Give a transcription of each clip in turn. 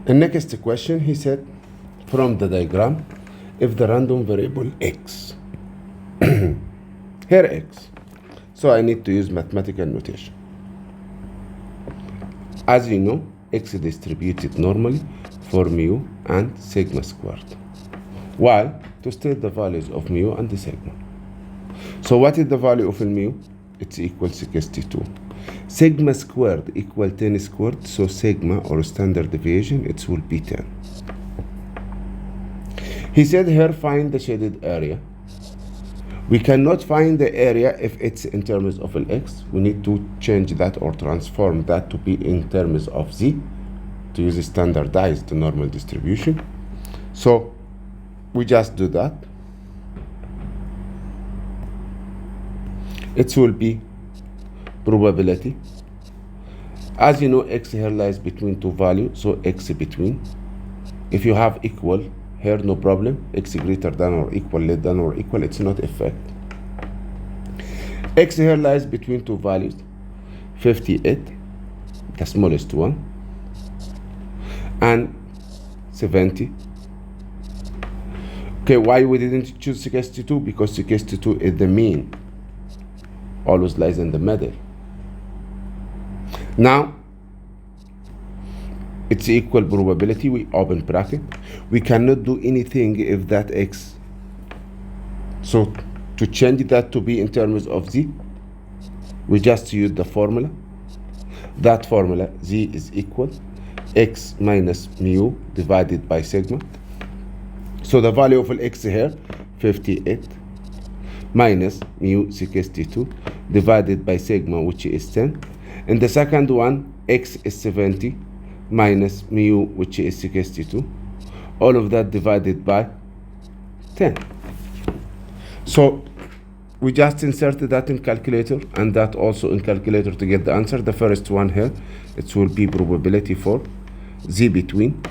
And next question, he said, from the diagram, if the random variable x, here x, so I need to use mathematical notation. As you know, x is distributed normally for mu and sigma squared. While to state the values of mu and the sigma. So what is the value of mu? It's equal 62. Sigma squared equal 10 squared, so sigma or standard deviation, it will be 10. He said here, find the shaded area. We cannot find the area if it's in terms of Lx. We need to change that or transform that to be in terms of z, to use a standardized normal distribution. So we just do that. It will be probability. As you know, x here lies between two values, so x between. If you have equal here, no problem. X greater than or equal, less than or equal, it's not effect. X here lies between two values, 58, the smallest one, and 70. Okay, why we didn't choose 62? Because 62 is the mean, always lies in the middle. Now, it's equal probability, we open bracket. We cannot do anything if that x. So to change that to be in terms of z, we just use the formula. That formula, z is equal x minus mu divided by sigma. So the value of x here, 58, minus mu 62 divided by sigma, which is 10. And the second one, x is 70 minus mu, which is 62. All of that divided by 10. So we just inserted that in calculator and that also in calculator to get the answer. The first one here, it will be probability for z between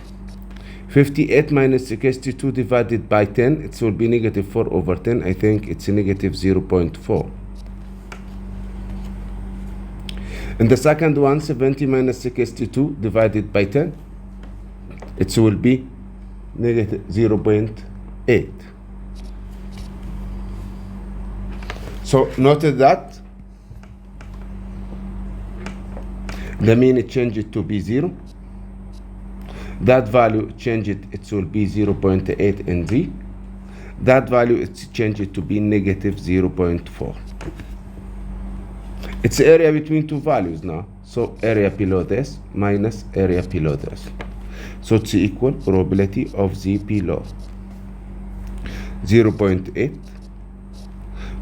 58 minus 62 divided by 10. It will be negative 4 over 10. I think it's a negative 0.4. And the second one, 70 minus 62 divided by 10, it will be negative 0.8. So notice that the mean changed to be 0. That value changed, it will be 0.8 in z. That value is changed to be negative 0.4. It's area between two values now. So area below this minus area below this. So it's equal probability of z below 0.8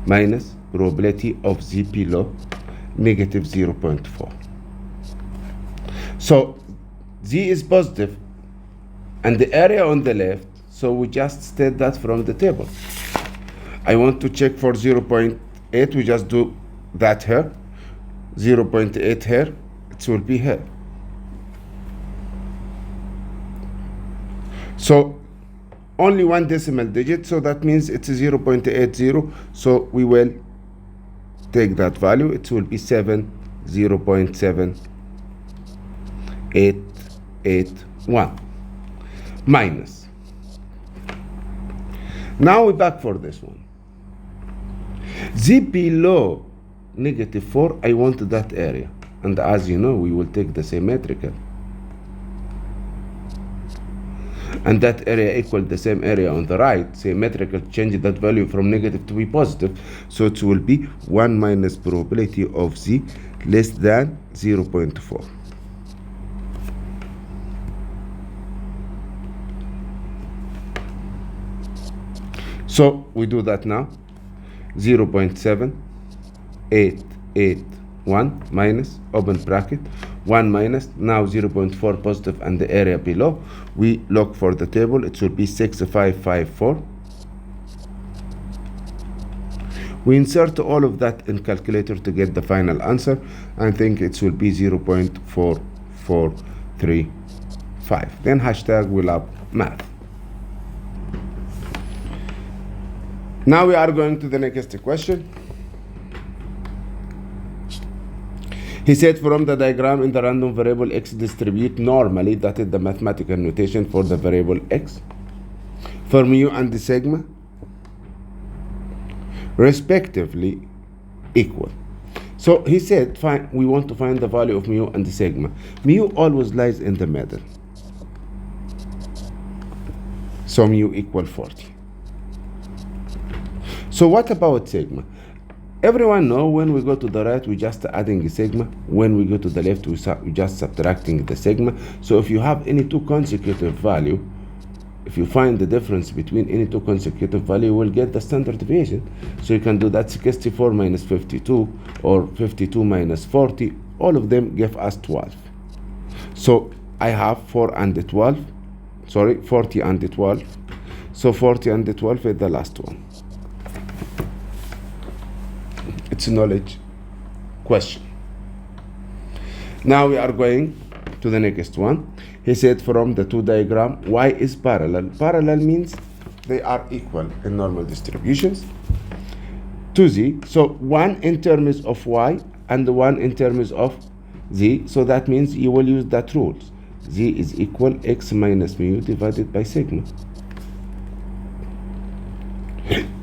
minus probability of z below negative 0.4. So z is positive and the area on the left, so we just state that from the table. I want to check for 0.8, we just do that here. 0.8 here, it will be here. So only one decimal digit, so that means it's 0.80. So we will take that value, it will be 0.7881 minus. Now we're back for this one. Z below negative 4, I want that area. And as you know, we will take the symmetrical. And that area equal the same area on the right. Symmetrical, change that value from negative to be positive. So it will be 1 minus probability of z less than 0.4. So we do that now. 0.7881 minus, open bracket, 1 minus, now 0.4 positive and the area below. We look for the table, it will be 6554. We insert all of that in calculator to get the final answer. I think it will be 0.4435. Then hashtag WILLUP math. Now we are going to the next question. He said from the diagram in the random variable x distribute normally, that is the mathematical notation for the variable x, for mu and the sigma respectively equal. So he said, fine, we want to find the value of mu and the sigma. Mu always lies in the middle. So mu equal 40. So what about sigma? Everyone know when we go to the right, we just adding sigma. When we go to the left, we just subtracting the sigma. So if you have any two consecutive value, if you find the difference between any two consecutive value, you will get the standard deviation. So you can do that 64 minus 52 or 52 minus 40. All of them give us 12. So I have 40 and 12. So 40 and 12 is the last one. It's a knowledge question. Now we are going to the next one. He said from the two diagram, y is parallel. Parallel means they are equal in normal distributions to z. So one in terms of y and one in terms of z. So that means you will use that rule. Z is equal x minus mu divided by sigma.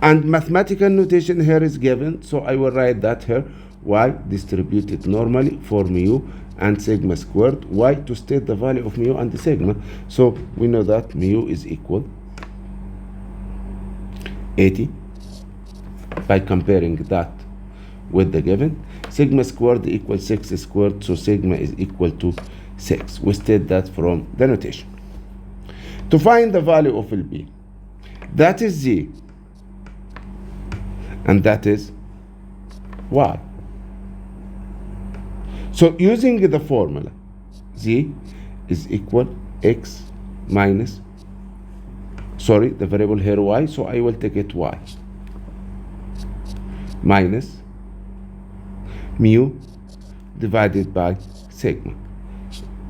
And mathematical notation here is given. So I will write that here. Y distributed normally for mu and sigma squared. Y to state the value of mu and the sigma. So we know that mu is equal 80 by comparing that with the given. Sigma squared equals 6 squared, so sigma is equal to 6. We state that from the notation. To find the value of LB, that is Z and that is Y. So using the formula, Z is equal x minus, the variable here y, so I will take it y, minus mu divided by sigma.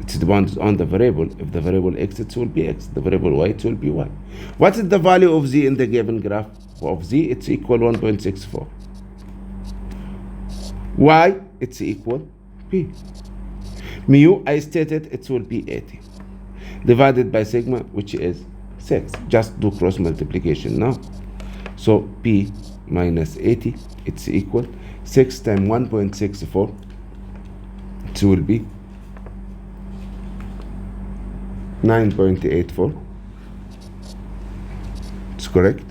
It depends on the variable. If the variable x, it will be x. The variable y, it will be y. What is the value of z in the given graph of z? It's equal 1.64. Y, it's equal p. Mu, I stated it will be 80. Divided by sigma, which is 6. Just do cross multiplication now. So p minus 80, it's equal 6 times 1.64. It will be 9.84. It's correct.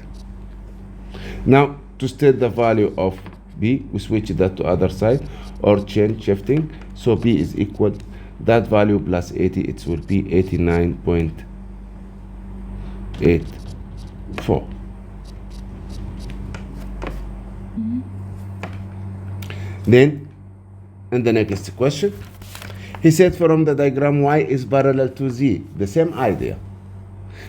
Now to state the value of b, we switch that to other side or change shifting. So b is equal that value plus 80, it will be 89.84. Then in the next question, he said from the diagram y is parallel to z, the same idea.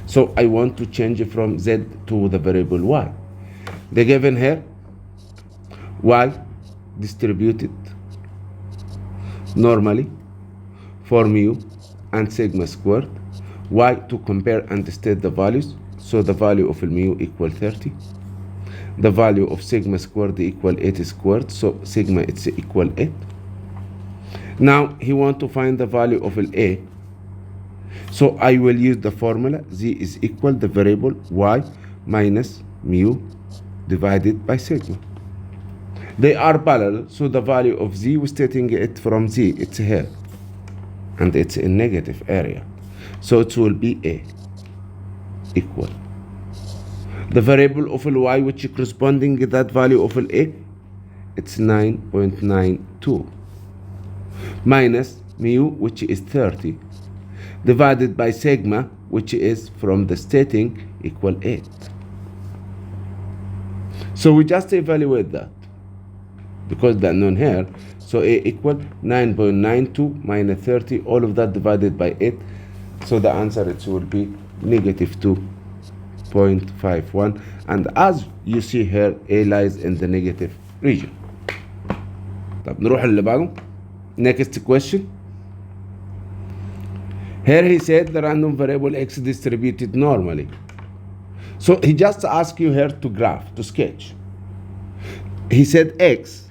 So I want to change it from z to the variable y. The given here, y distributed normally for mu and sigma squared. Y to compare and state the values. So the value of mu equal 30. The value of sigma squared equal 8 squared. So sigma it's equal 8. Now he want to find the value of A. So I will use the formula z is equal the variable y minus mu divided by sigma. They are parallel, so the value of z, we're stating it from z, it's here and it's in negative area, so it will be A equal the variable of y, which is corresponding to that value of A, it's 9.92 minus mu, which is 30, divided by sigma, which is from the stating equal 8. So we just evaluate that because the unknown here. So A equal 9.92 minus 30, all of that divided by 8. So the answer it will be negative 2.51. And as you see here, A lies in the negative region. طب نروح اللي بعده. Next question. Here he said the random variable x distributed normally. So he just asked you here to graph, to sketch. He said x,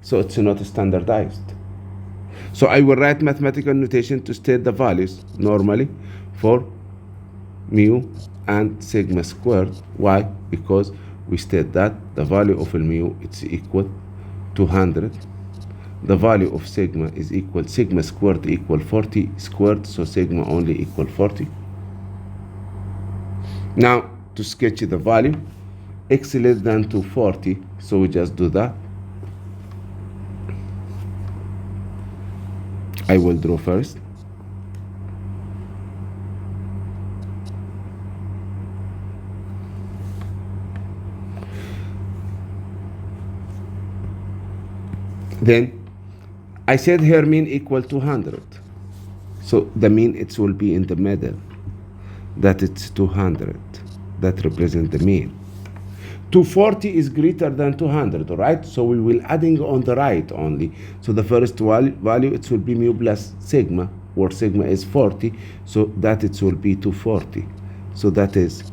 so it's not standardized. So I will write mathematical notation to state the values normally for mu and sigma squared. Why? Because we state that the value of mu it's equal 200. The value of sigma is equal sigma squared equal 40 squared, so sigma only equal 40. Now to sketch the value, x less than 240, so we just do that. I will draw first. Then I said here mean equal 200. So the mean it will be in the middle. That it's 200. That represents the mean. 240 is greater than 200, all right? So we will adding on the right only. So the first value it will be mu plus sigma, where sigma is 40. So that it will be 240. So that is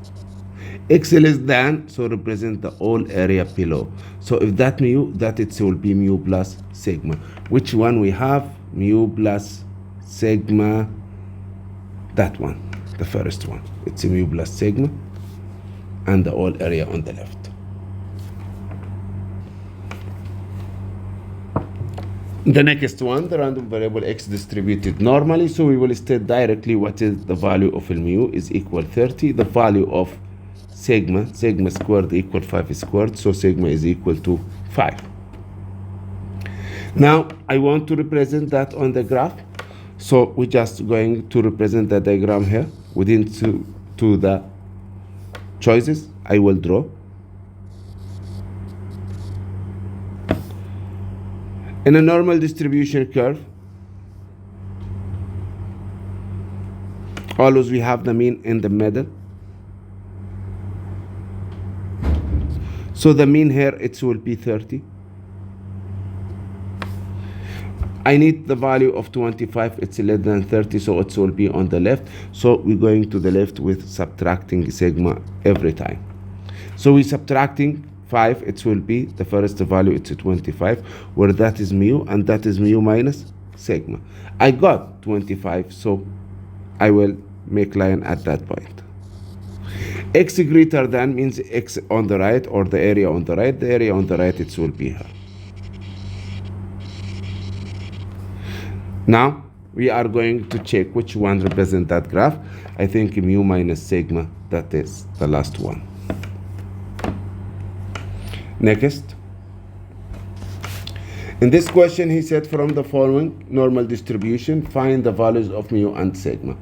x less than, so represent the whole area below. So if that mu, that it will be mu plus sigma. Which one we have? Mu plus sigma, that one, the first one. It's mu plus sigma and the whole area on the left. The next one, the random variable x distributed normally. So we will state directly what is the value of mu is equal 30. The value of sigma squared equal 5 squared, so sigma is equal to 5. Now I want to represent that on the graph, so we're just going to represent the diagram here within to the choices. I will draw in a normal distribution curve. Always we have the mean in the middle. So the mean here, it will be 30. I need the value of 25, it's less than 30, so it will be on the left. So we're going to the left with subtracting sigma every time. So we're subtracting 5, it will be, the first value, it's 25, where that is mu, and that is mu minus sigma. I got 25, so I will make line at that point. X greater than means x on the right, or the area on the right. The area on the right, it will be here. Now we are going to check which one represents that graph. I think mu minus sigma, that is the last one. Next. In this question, he said from the following normal distribution, find the values of mu and sigma.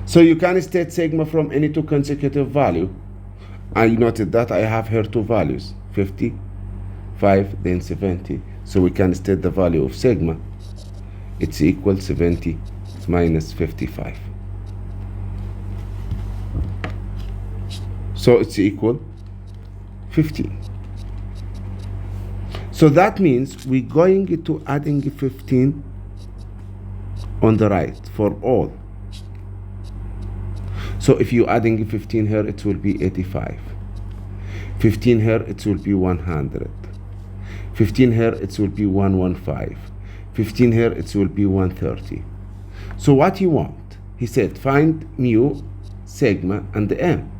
So you can state sigma from any two consecutive value. I noted that I have here two values, 55, then 70. So we can state the value of sigma. It's equal 70 minus 55. So it's equal 15. So that means we're going to adding 15 on the right for all. So if you adding 15 here, it will be 85. 15 here, it will be 100. 15 here, it will be 115. 15 here, it will be 130. So what you want? He said, find mu, sigma, and the m.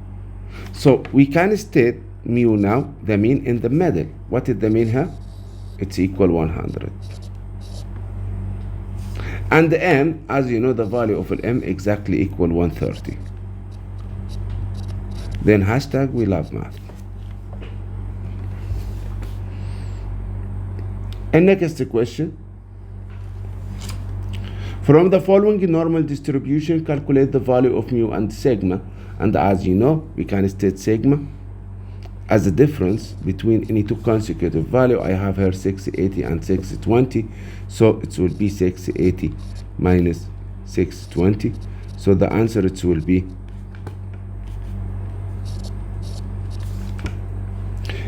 So we can state mu now, the mean in the middle. What is the mean here? It's equal 100. And the m, as you know, the value of an m exactly equal 130. Then hashtag we love math. And next question. From the following normal distribution, calculate the value of mu and sigma. And as you know, we can state sigma as the difference between any two consecutive value. I have here 680 and 620. So it will be 680 minus 620. So the answer it will be.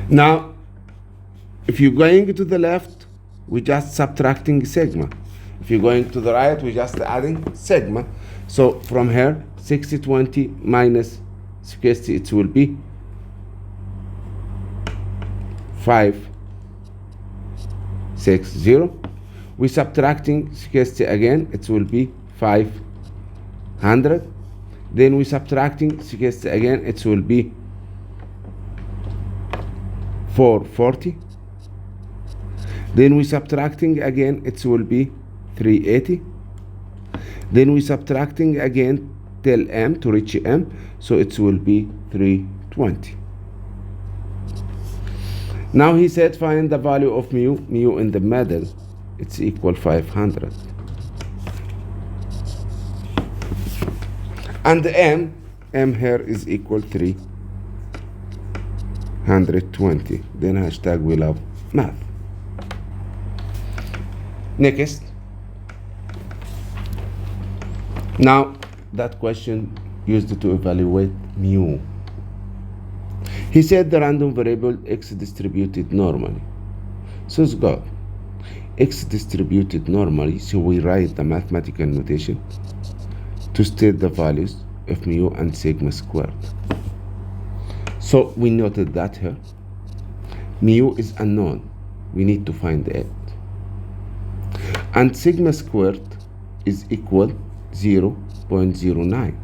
Now, if you're going to the left, we're just subtracting sigma. If you're going to the right, we're just adding sigma. So from here, 620 minus 60, it will be 560. we subtracting 60 again, it will be 500. Then we subtracting 60 again, it will be 440. Then we subtracting again, it will be 380. Then we subtracting again till m to reach m, so it will be 320. Now he said find the value of mu in the middle, it's equal 500. And m here is equal 320. Then hashtag we love math. Next. Now that question used to evaluate mu. He said the random variable x distributed normally. So it's good. X distributed normally, so we write the mathematical notation to state the values of mu and sigma squared. So we noted that here. Mu is unknown. We need to find it. And sigma squared is equal 0.09.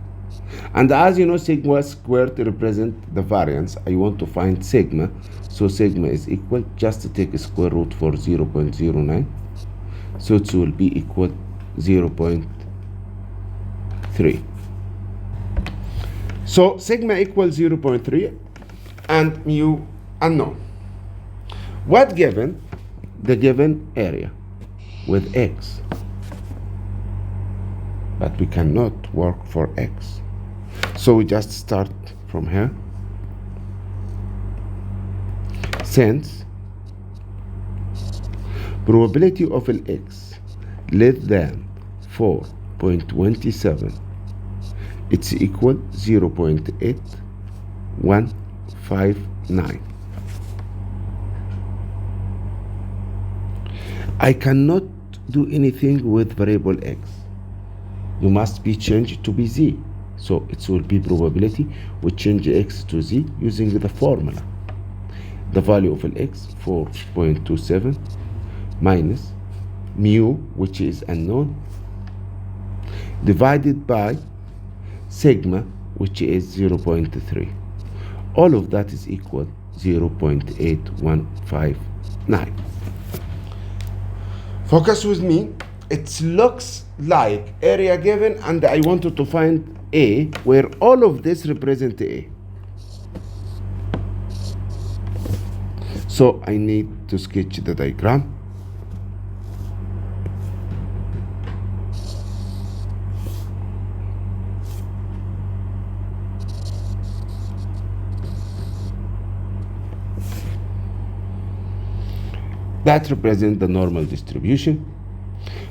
And as you know, sigma squared represents the variance. I want to find sigma, so sigma is equal, just to take a square root for 0.09, so it will be equal 0.3. So sigma equals 0.3 and mu unknown. What given? The given area with x, but we cannot work for x. So we just start from here. Since probability of x less than 4.27, it's equal 0.8159. I cannot do anything with variable x. You must be changed to be z. So it will be probability. We change x to z using the formula. The value of x, 4.27, minus mu, which is unknown, divided by sigma, which is 0.3. All of that is equal 0.8159. Focus with me. It looks like area given, and I wanted to find A, where all of this represent A. So I need to sketch the diagram. That represents the normal distribution.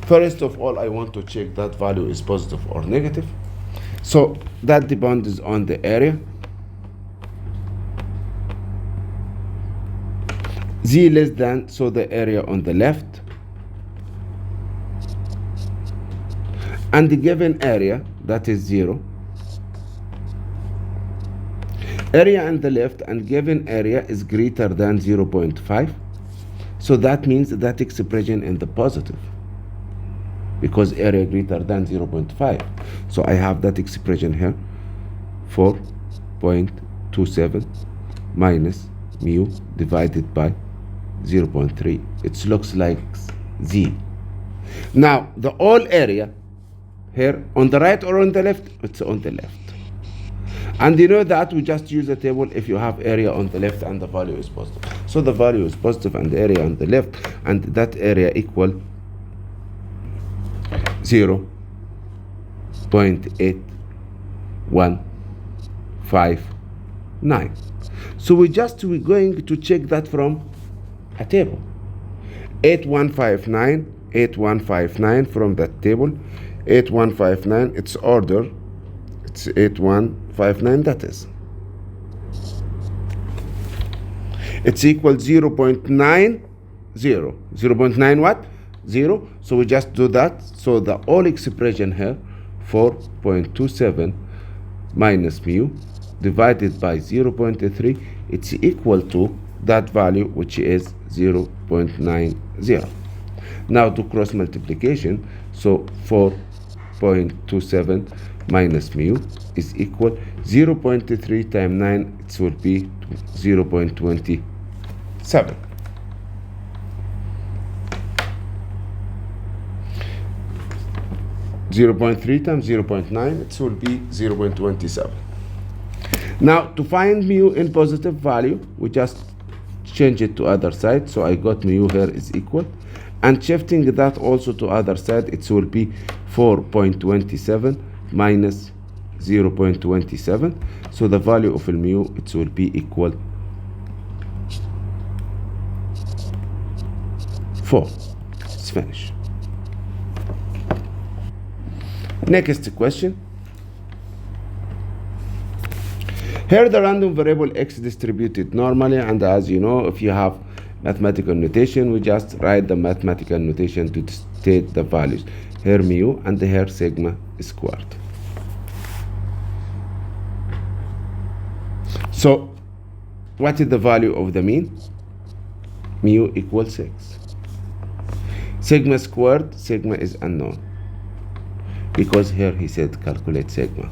First of all, I want to check that value is positive or negative. So that depends on the area. Z less than, so the area on the left. And the given area, that is 0. Area on the left and given area is greater than 0.5. So that means that expression in the positive, because area greater than 0.5. So I have that expression here, 4.27 minus mu divided by 0.3. It looks like Z. Now, the whole area here, on the right or on the left? It's on the left. And you know that we just use a table if you have area on the left and the value is positive. So the value is positive and the area on the left, and that area equal 0.8159. So we're going to check that from a table. 8159 from that table. 8159, its order, it's 8159, that is. It's equal 0.90. 0.9 what? 0. So we just do that. So the whole expression here, 4.27 minus mu divided by 0.3, it's equal to that value, which is 0.90. Now do cross multiplication. So 4.27 minus mu is equal 0.3 times 9, it will be 0.27. 0.3 times 0.9, it will be 0.27. Now to find mu in positive value, we just change it to other side. So I got mu here is equal, and shifting that also to other side, it will be 4.27 minus 0.27. So the value of mu, it will be equal 4. It's finished. Next question. Here the random variable x distributed normally, and as you know, if you have mathematical notation, we just write the mathematical notation to state the values. Here mu and here sigma squared. So what is the value of the mean? Mu equals 6. Sigma squared, sigma is unknown, because here he said calculate sigma.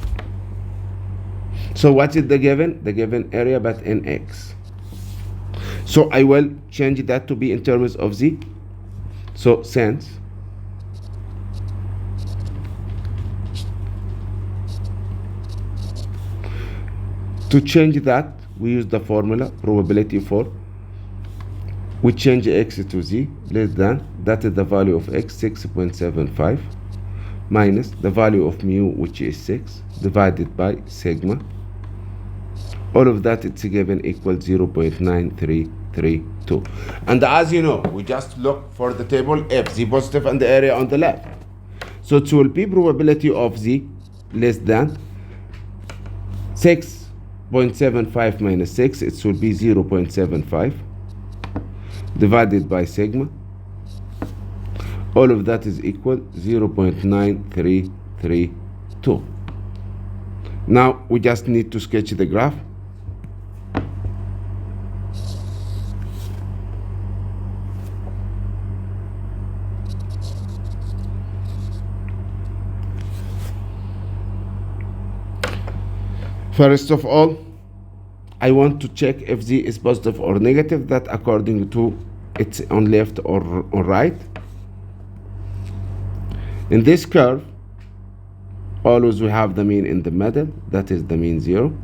So what is the given? The given area, but in x. So I will change that to be in terms of z. So since to change that, we use the formula probability for, we change x to z less than, that is the value of x, 6.75, minus the value of mu, which is 6, divided by sigma. All of that, it's given equal 0.9332. And as you know, we just look for the table f, z positive and the area on the left. So it will be probability of z less than 6.75 minus 6, it will be 0.75, divided by sigma. All of that is equal 0.9332. Now we just need to sketch the graph. First of all, I want to check if z is positive or negative, that according to it's on left or on right. In this curve, always we have the mean in the middle, that is the mean 0.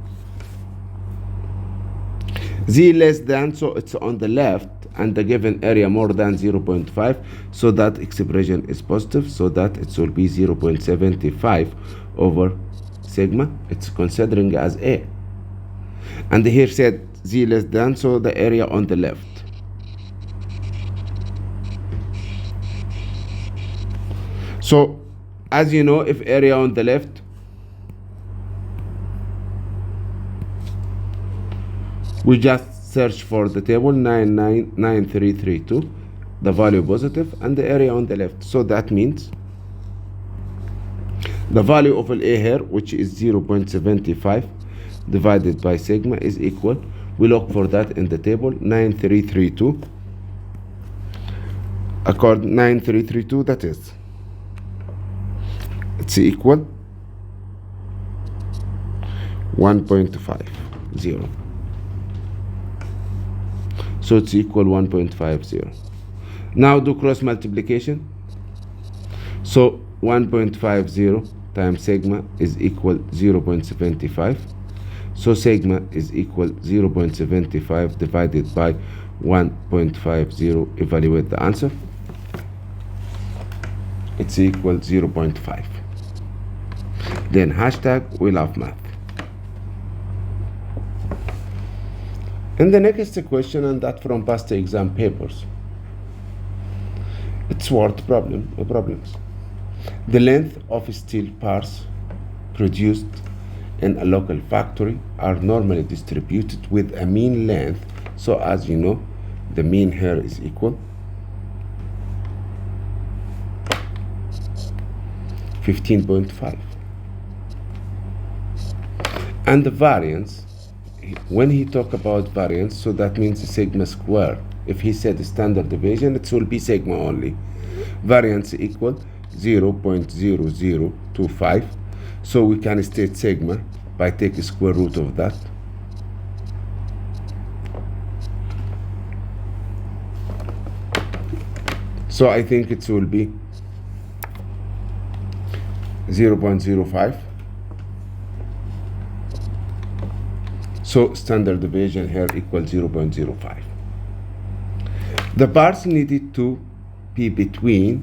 Z less than, so it's on the left, and the given area more than 0.5, so that expression is positive, so that it will be 0.75 over sigma. It's considering as A. And here said z less than, so the area on the left. So as you know, if area on the left, we just search for the table 999332, the value positive and the area on the left. So that means the value of A here, which is 0.75 divided by sigma, is equal, we look for that in the table, 9332. According 9332, that is, it's equal 1.50. So it's equal 1.50. Now do cross multiplication. So 1.50 times sigma is equal 0.75. So sigma is equal 0.75 divided by 1.50. Evaluate the answer. It's equal 0.5. Then hashtag we love math. In the next question, and that from past exam papers, it's word problems. The length of steel parts produced in a local factory are normally distributed with a mean length. So as you know, the mean here is equal 15.5. And the variance, when he talk about variance, so that means sigma squared. If he said standard deviation, it will be sigma only. variance equal 0.0025. So we can state sigma by taking square root of that. So I think it will be 0.05. So standard deviation here equals 0.05. The bars needed to be between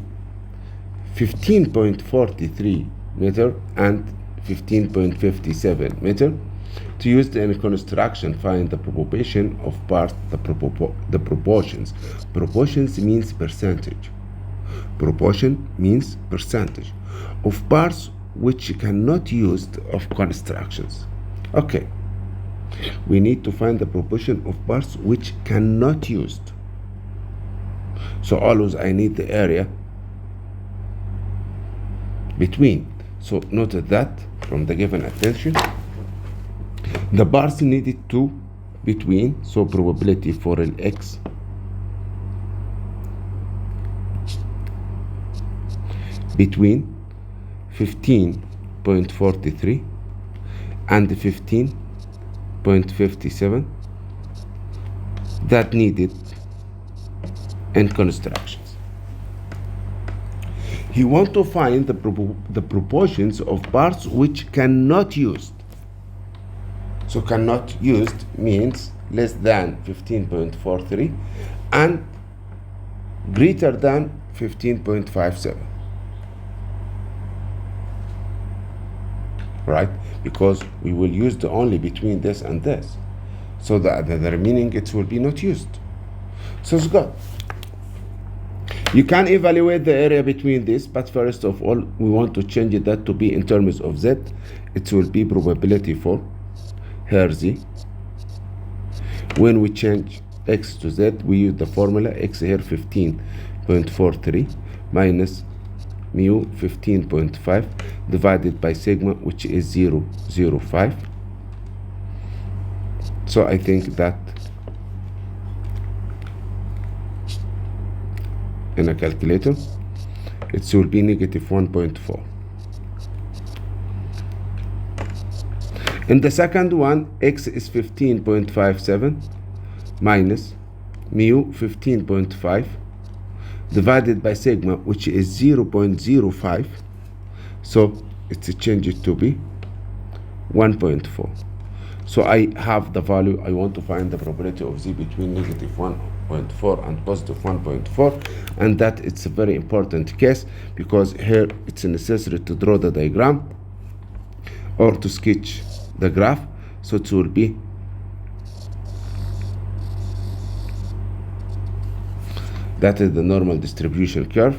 15.43 meter and 15.57 meter. To use the construction, find the proportion of parts, the proportions. Proportions means percentage. Proportion means percentage of parts which cannot used of constructions. Okay. We need to find the proportion of parts which cannot used. So always I need the area between. So note that from the given attention, the bars needed to between, so probability for an X between 15.43 and 15.57 that needed in constructions. He wants to find the proportions of parts which cannot used. So cannot used means less than 15.43 and greater than 15.57. Right? Because we will use the only between this and this. So the remaining it will be not used. So it's good. You can evaluate the area between this, but first of all, we want to change that to be in terms of Z. It will be probability for here Z. When we change X to Z, we use the formula X here 15.43 minus mu 15.5 divided by sigma, which is 0.05. So I think that in a calculator it will be negative 1.4. In the second one, X is 15.57 minus mu 15.5 divided by sigma, which is 0.05. So it's changed to be 1.4. So I have the value. I want to find the probability of Z between negative 1.4 and positive 1.4, and that it's a very important case because here it's necessary to draw the diagram or to sketch the graph. So it will be that is the normal distribution curve.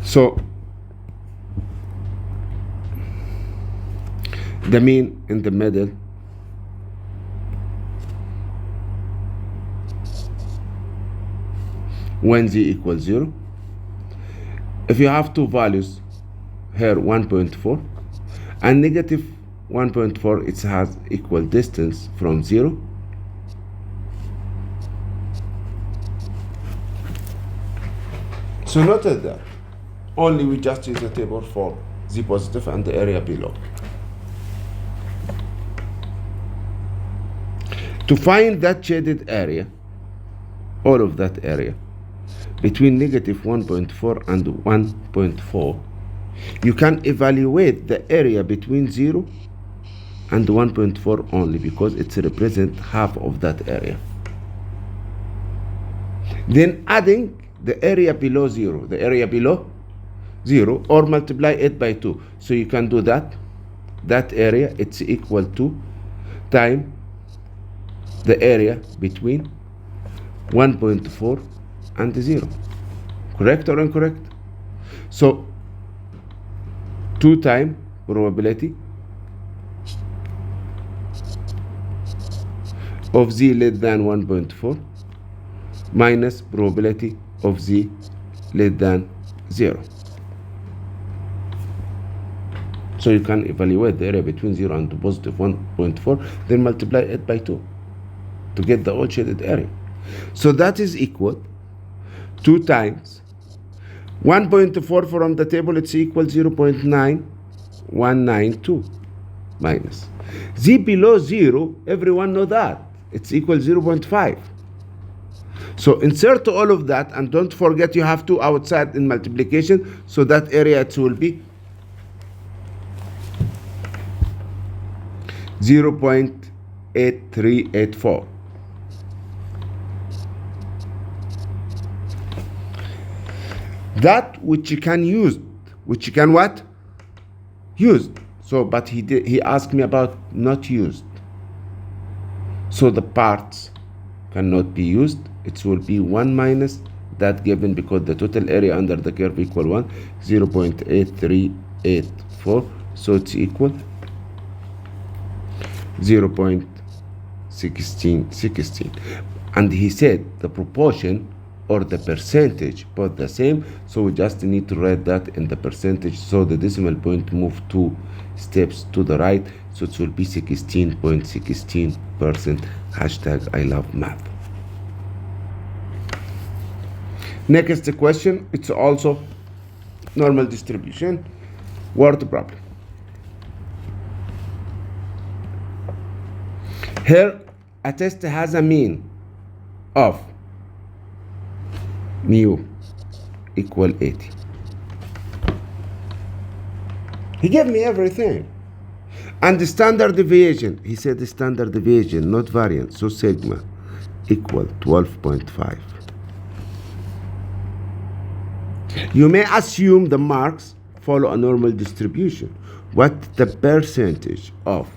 So the mean in the middle when Z equals 0. If you have two values here, 1.4 and negative 1.4, it has equal distance from 0. So note that only we just use the table for Z positive and the area below. To find that shaded area, all of that area, between negative 1.4 and 1.4, you can evaluate the area between 0 and 1.4 only because it represents half of that area. Then adding the area below 0, the area below 0, or multiply it by 2. So you can do that. That area, it's equal to time the area between 1.4 and 0. Correct or incorrect? So 2 times probability of Z less than 1.4 minus probability of Z less than 0. So you can evaluate the area between 0 and positive 1.4, then multiply it by 2 to get the all shaded area. So that is equal 2 times 1.4 from the table, it's equal 0.9192 minus. Z below 0, everyone know that. It's equal 0.5. So insert all of that, and don't forget you have 2 outside in multiplication, so that area it will be 0.8384. That which you can use, which you can what? Used. So, but he asked me about not used. So the parts cannot be used. It will be 1 minus that given, because the total area under the curve equal 1, 0.8384. So it's equal 0.1616. And he said the proportion or the percentage both the same, so we just need to write that in the percentage, so the decimal point move 2 steps to the right, so it will be 16.16%. Hashtag I love math. Next question, it's also normal distribution word problem. Here a test has a mean of mu equal 80. He gave me everything. And the standard deviation, he said the standard deviation, not variance, so sigma equal 12.5. You may assume the marks follow a normal distribution. What the percentage of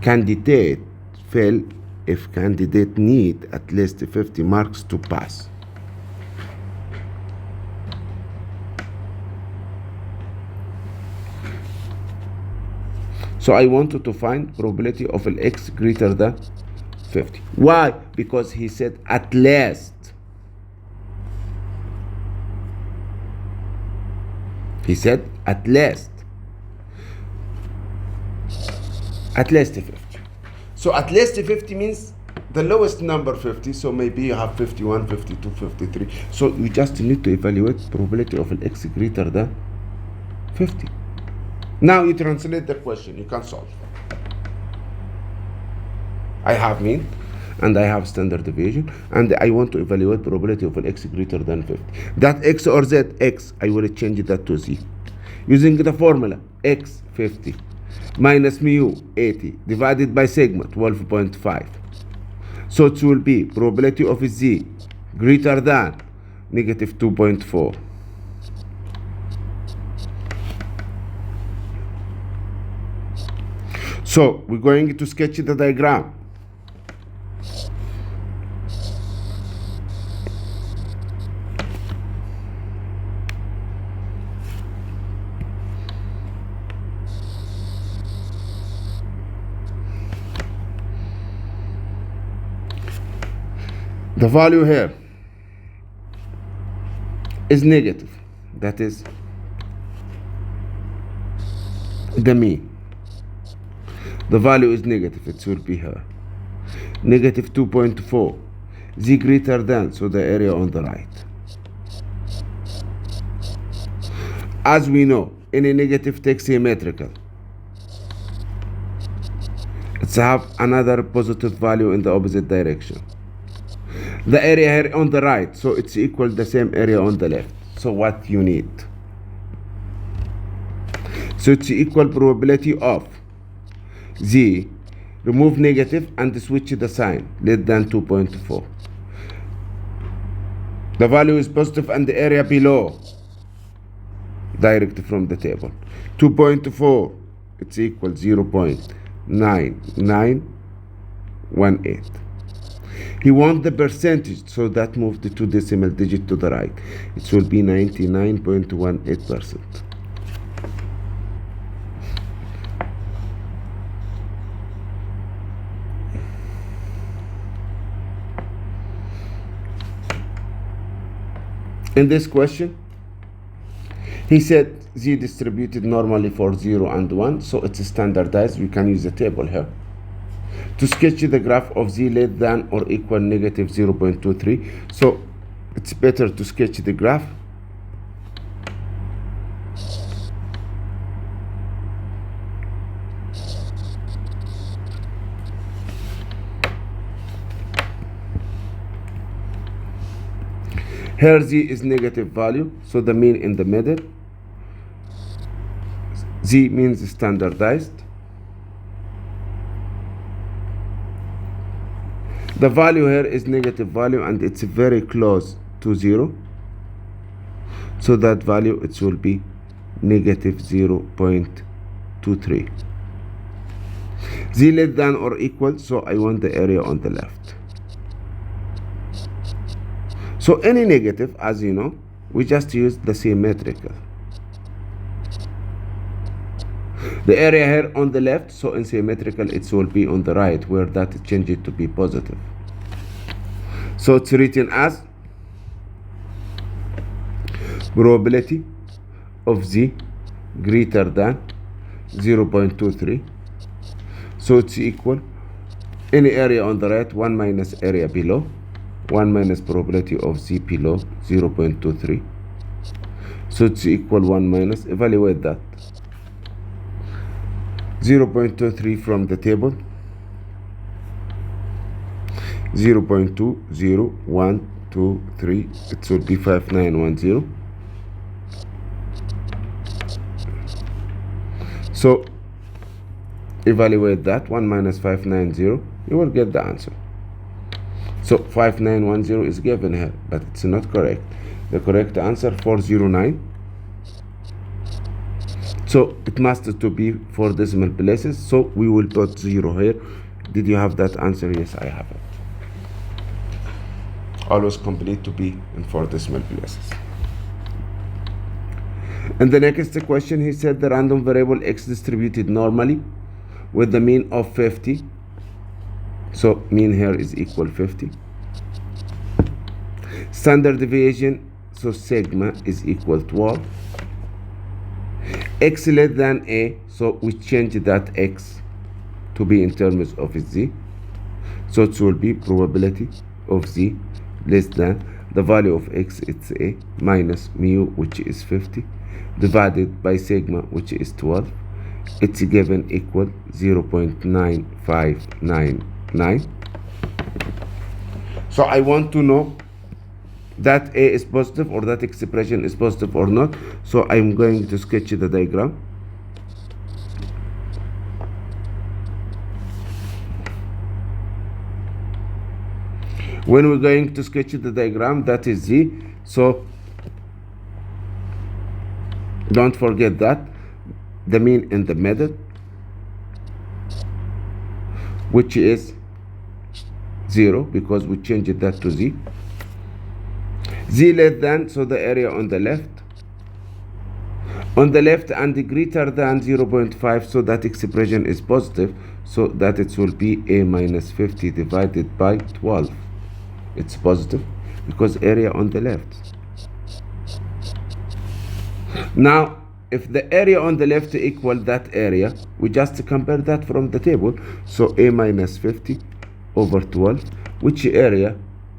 candidate fail if candidate need at least 50 marks to pass? So I wanted to find probability of X greater than 50. Why? Because he said at least. He said at least. At least 50. So at least 50 means the lowest number 50. So maybe you have 51, 52, 53. So you just need to evaluate probability of X greater than 50. Now you translate the question, you can solve. I have mean and I have standard deviation, and I want to evaluate probability of X greater than 50. That X or Z, X, I will change that to Z. Using the formula, X 50 minus mu 80 divided by sigma 12.5. So it will be probability of Z greater than negative 2.4. So we're going to sketch the diagram. The value here is negative. That is the mean. The value is negative, it will be here. Negative 2.4. Z greater than, so the area on the right. As we know, any negative takes symmetrical. It's have another positive value in the opposite direction. The area here on the right, so it's equal the same area on the left. So what you need? So it's equal probability of Z, remove negative and switch the sign, less than 2.4. The value is positive and the area below, direct from the table. 2.4, it's equal 0.9918. He wants the percentage, so that moved the 2 decimal digit to the right. It will be 99.18%. In this question, he said Z distributed normally for 0 and 1, so it's standardized. We can use the table here. To sketch the graph of Z less than or equal negative 0.23, so it's better to sketch the graph. Here Z is negative value, so the mean in the middle. Z means standardized. The value here is negative value and it's very close to 0. So that value, it will be negative 0.23. Z less than or equal, so I want the area on the left. So any negative, as you know, we just use the symmetrical. The area here on the left, so in symmetrical, it will be on the right, where that change it to be positive. So it's written as probability of Z greater than 0.23. So it's equal any area on the right, 1 minus area below, 1 minus probability of Z below 0.23. So it's equal 1 minus, evaluate that. 0.23 from the table, 0.20123, it should be 5910. So evaluate that, 1 minus 590, you will get the answer. So 5910 is given here, but it's not correct. The correct answer 409. So it must to be 4 decimal places, so we will put 0 here. Did you have that answer? Yes, I have it. Always complete to be in 4 decimal places. And the next question, he said the random variable x distributed normally with the mean of 50. So mean here is equal 50. Standard deviation, so sigma is equal 12. X less than a, so we change that x to be in terms of z. So it will be probability of z less than the value of x, it's a, minus mu, which is 50, divided by sigma, which is 12. It's given equal 0.9599. So I want to know that a is positive or that expression is positive or not. So I'm going to sketch the diagram. When we're going to sketch the diagram, that is z. So don't forget that the mean in the middle, which is 0 because we changed that to z. Z less than, so the area on the left. On the left and greater than 0.5, so that expression is positive, so that it will be a minus 50 divided by 12. It's positive because area on the left. Now, if the area on the left equal that area, we just compare that from the table. So a minus 50 over 12, which area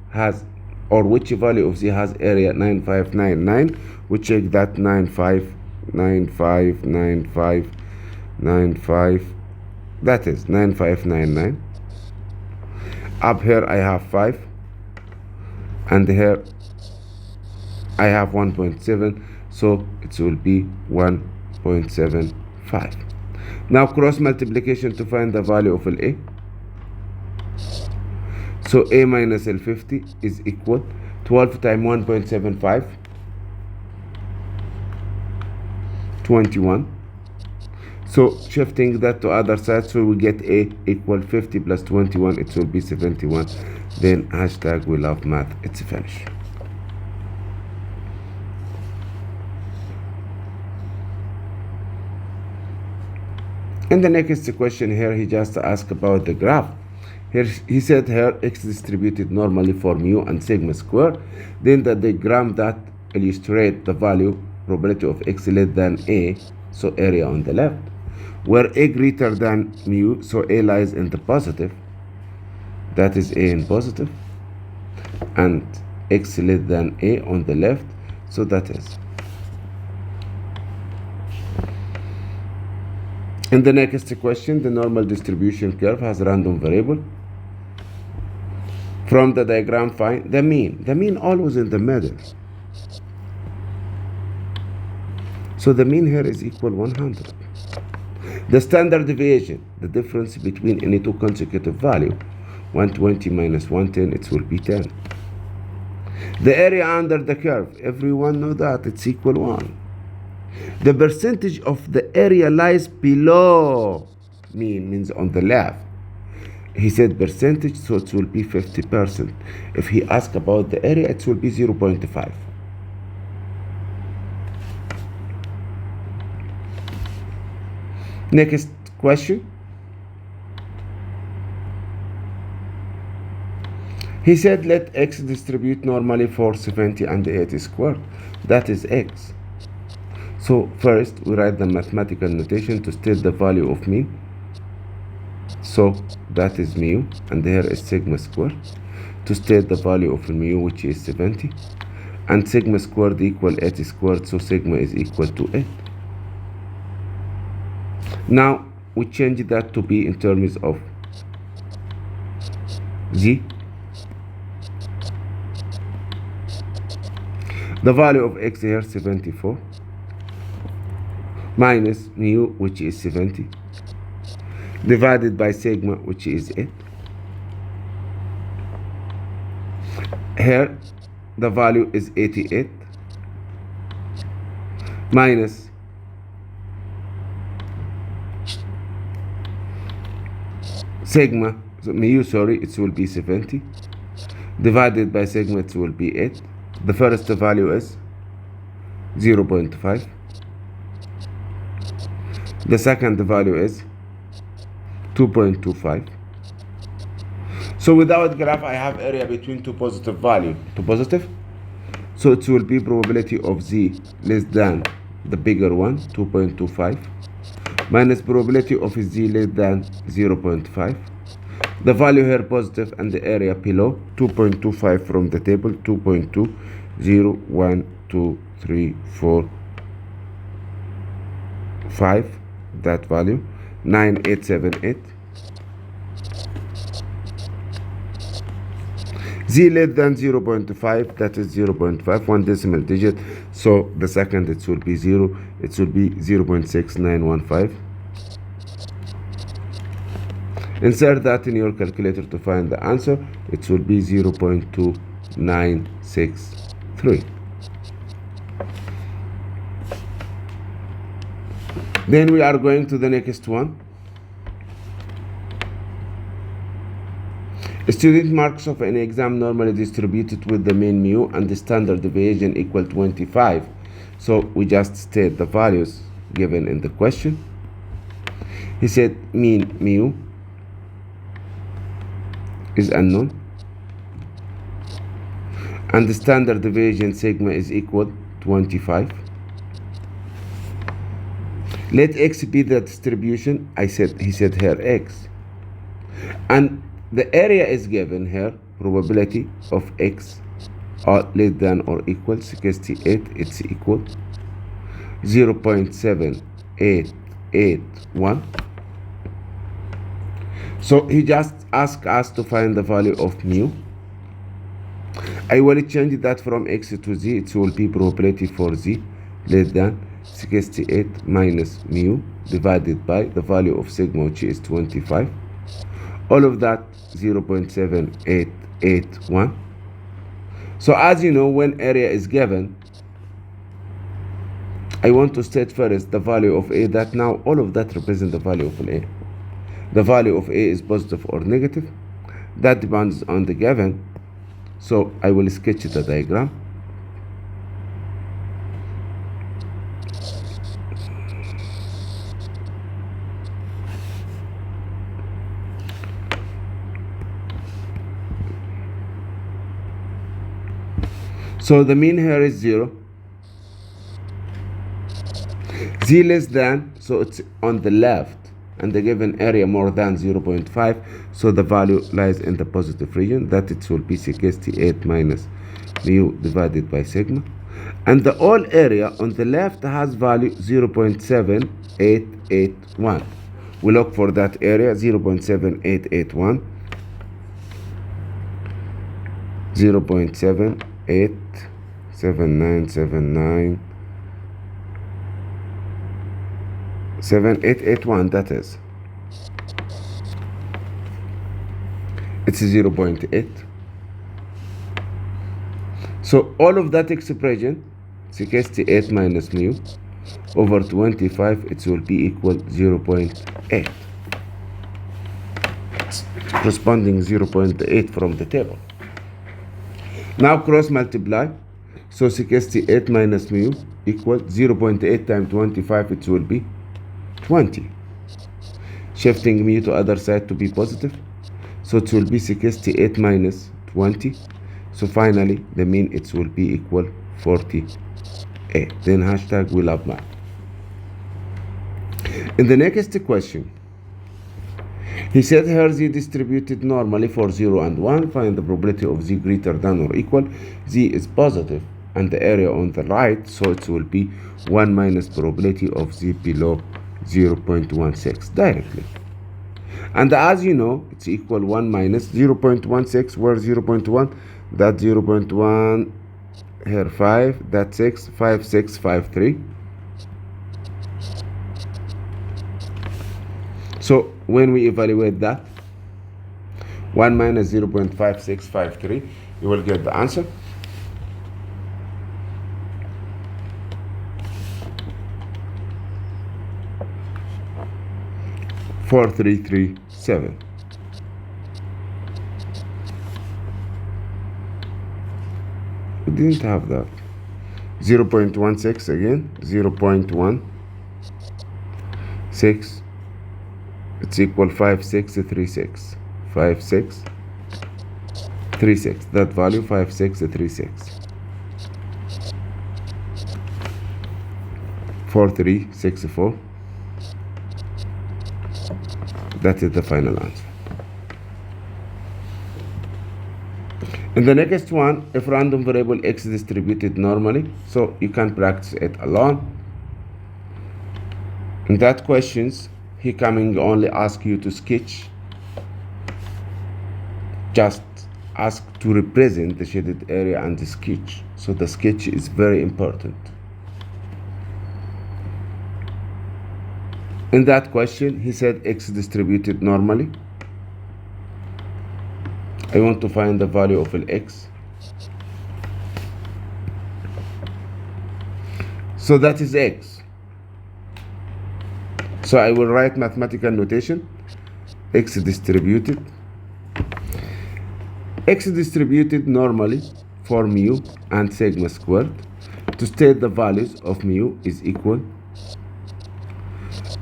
has, or which value of z has area 9599? We check that 95959595, that is 9599. Up here I have 5, and here I have 1.7, so it will be 1.75. Now cross multiplication to find the value of a. So a minus L50 is equal 12 times 1.75, 21. So shifting that to other side, so we get a equal 50 plus 21, it will be 71. Then hashtag we love math, it's finished. In the next question here, he just asked about the graph. Here he said here x distributed normally for mu and sigma square. Then the diagram that illustrate the value probability of x less than a, so area on the left. Where a greater than mu, so a lies in the positive, that is a in positive, and x less than a on the left, so that is. In the next question, the normal distribution curve has random variable. From the diagram, find the mean. The mean always in the middle. So the mean here is equal 100. The standard deviation, the difference between any two consecutive value, 120 minus 110, it will be 10. The area under the curve, everyone know that, it's equal 1. The percentage of the area lies below mean, means on the left. He said percentage, so it will be 50%. If he asks about the area, it will be 0.5. Next question. He said let x distribute normally for 70 and 80 squared. That is x. So first we write the mathematical notation to state the value of mean. So that is mu, and here is sigma squared to state the value of mu, which is 70, and sigma squared equal 80 squared, so sigma is equal to 8. Now we change that to be in terms of z. The value of x here 74 minus mu, which is 70, divided by sigma, which is 8. Here the value is 88 minus sigma, so mu, sorry, it will be 70, divided by sigma, it will be 8. The first value is 0.5. The second value is 2.25. So without graph, I have area between two positive value, two positive. So it will be probability of z less than the bigger one, 2.25, minus probability of z less than 0.5. The value here positive and the area below, 2.25 from the table, 2.2, 0, 1, 2, 3, 4, 5, that value, 9878. Z less than 0.5, that is 0.5, one decimal digit, so the second it will be 0, it will be 0.6915. Insert that in your calculator to find the answer. It will be 0.2963. Then we are going to the next one. Student marks of an exam normally distributed with the mean mu and the standard deviation equal 25. So we just state the values given in the question. He said mean mu is unknown, and the standard deviation sigma is equal 25. Let x be the distribution. He said here x, and the area is given here, probability of x are less than or equal 68, it's equal 0.7881. So he just asked us to find the value of mu. I will change that from x to z. It will be probability for z less than 68 minus mu divided by the value of sigma, which is 25. All of that 0.7881. So as you know, when area is given, I want to state first the value of a, that now all of that represent the value of a. The value of a is positive or negative. That depends on the given. So I will sketch the diagram. So the mean here is 0. Z less than, so it's on the left, and the given area more than 0.5, so the value lies in the positive region, that it will be 68 minus mu divided by sigma. And the all area on the left has value 0.7881. We look for that area, 0.7881, 0.787979 7881, that is, it's 0.8. So all of that expression, 68 minus mu over 25, it will be equal 0.8, corresponding 0.8 from the table. Now cross multiply, so 68 minus mu equal 0.8 times 25, it will be 20. Shifting mu to other side to be positive, so it will be 68 minus 20. So finally the mean it will be equal 48. Then hashtag we love math. In the next question, he said here Z distributed normally for 0 and 1. Find the probability of Z greater than or equal. Z is positive and the area on the right, so it will be 1 minus probability of Z below 0.16 directly. And as you know, it's equal 1 minus 0.16, where 0.1, that 0.1, here 5, that 6, 5, 6, 5, 3. So when we evaluate that, 1 minus 0.5653, you will get the answer. Four, 3, 3, 7. We didn't have that. 0.16 again, 0.16. It's equal 5636. 5636. That value 5636. 4364. That is the final answer. In the next one, if random variable x is distributed normally, so you can practice it alone. In that questions, he coming only ask you to sketch. Just ask to represent the shaded area and the sketch. So the sketch is very important. In that question, he said x distributed normally. I want to find the value of x. So that is x. So I will write mathematical notation. X distributed. X distributed normally for mu and sigma squared. To state the values of mu is equal,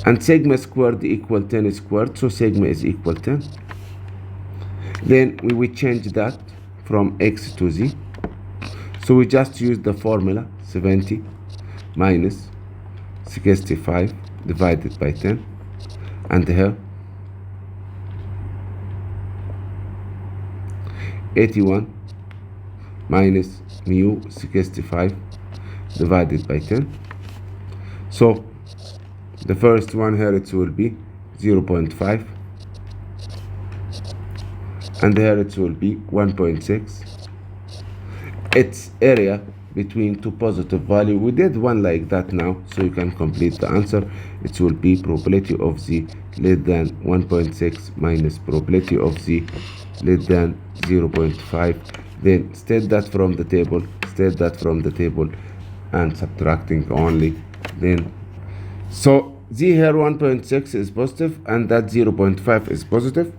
and sigma squared equal 10 squared, so sigma is equal 10. Then we will change that from x to z. So we just use the formula 70 minus 65 divided by 10, and here 81 minus mu 65 divided by 10. So the first one here it will be 0.5, and here it will be 1.6. Its area between two positive value, we did one like that now, so you can complete the answer. It will be probability of z less than 1.6 minus probability of z less than 0.5. Then state that from the table, and subtracting only. Then so z here 1.6 is positive and that 0.5 is positive.